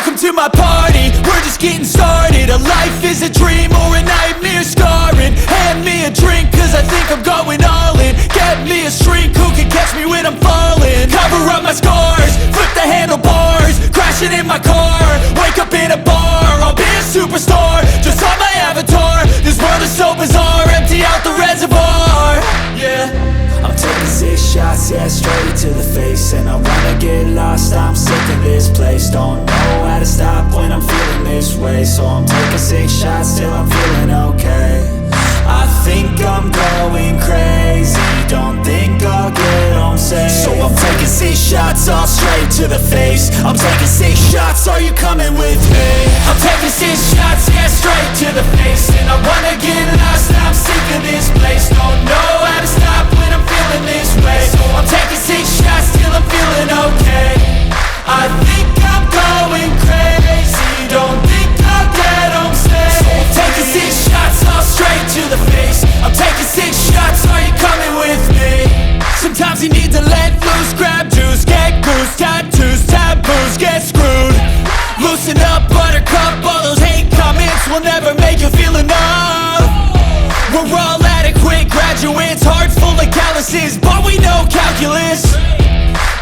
Welcome to my party, we're just getting started. A life is a dream or a nightmare scarring. Hand me a drink cause I think I'm going all in. Get me a shrink who can catch me when I'm falling. Cover up my scars, flip the handlebars. Crashing in my car, wake up in a bar. I'll be a superstar, just on my avatar. This world is so bizarre, empty out the reservoir. Yeah, I'm taking 6 shots, yeah, straight to the face. And I wanna get lost, I'm sick of this place. Don't know how to stop when I'm feeling this way. So I'm taking 6 shots till I'm feeling okay. I think I'm going crazy, don't think I'll get home safe. So I'm taking 6 shots, all straight to the face. I'm taking 6 shots, are you coming with me? I'm taking 6 shots, yeah, straight to the face. And I wanna get lost, I'm sick of this place. Don't know how to stop when I'm feeling this way. So I'm taking 6 shots till I'm feeling okay. I think I'm going crazy, don't think I'll get home safe. So I'm taking 6 shots, all straight to the face. I'm taking 6 shots, are you coming with me? Sometimes you need to let loose, grab juice, get goose, tattoos, taboos, get screwed. Loosen up, buttercup, all those hate comments will never make you feel enough. We're all adequate graduates, heart full of calluses, but we know calculus.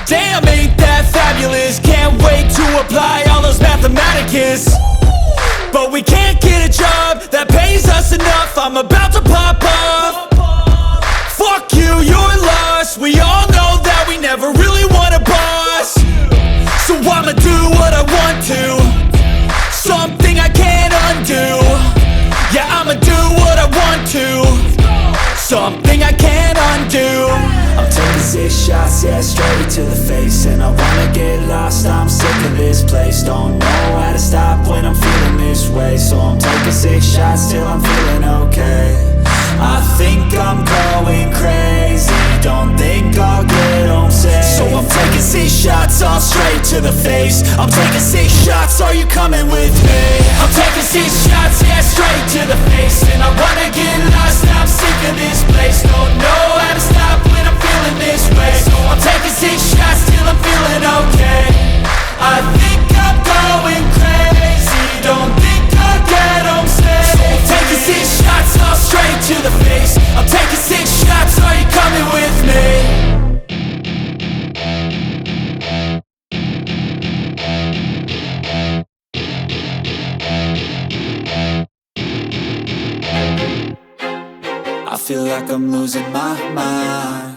Damn, ain't that fabulous? Can't wait to apply all those mathematicus. But we can't get a job that pays us enough. I'm about to pop off. Fuck you, you're lost. We all know that we never really want a boss. So I'ma do what I want to, something I can't undo. Yeah, I'ma do what I want to, something I can't undo. I'm taking 6 shots, yeah, straight to the face. And I wanna get lost, I'm sick of this place. Don't know how to stop when I'm feeling this way. So I'm taking 6 shots till I'm feeling okay. I think I'm going crazy, don't think I'll get home safe. So I'm taking 6 shots, all straight to the face. I'm taking 6 shots, are you coming with me? I'm taking 6 shots, yeah, straight to the face. And I wanna get lost, I'm sick of this place. Don't know how to stop when I'm feeling this way. So I'm taking 6 shots till I'm feeling okay. I think I'm going crazy, don't think I'll get home safe. So I'm taking 6 shots, all straight to the face. I'm taking 6 shots, are you coming with me? I feel like I'm losing my mind.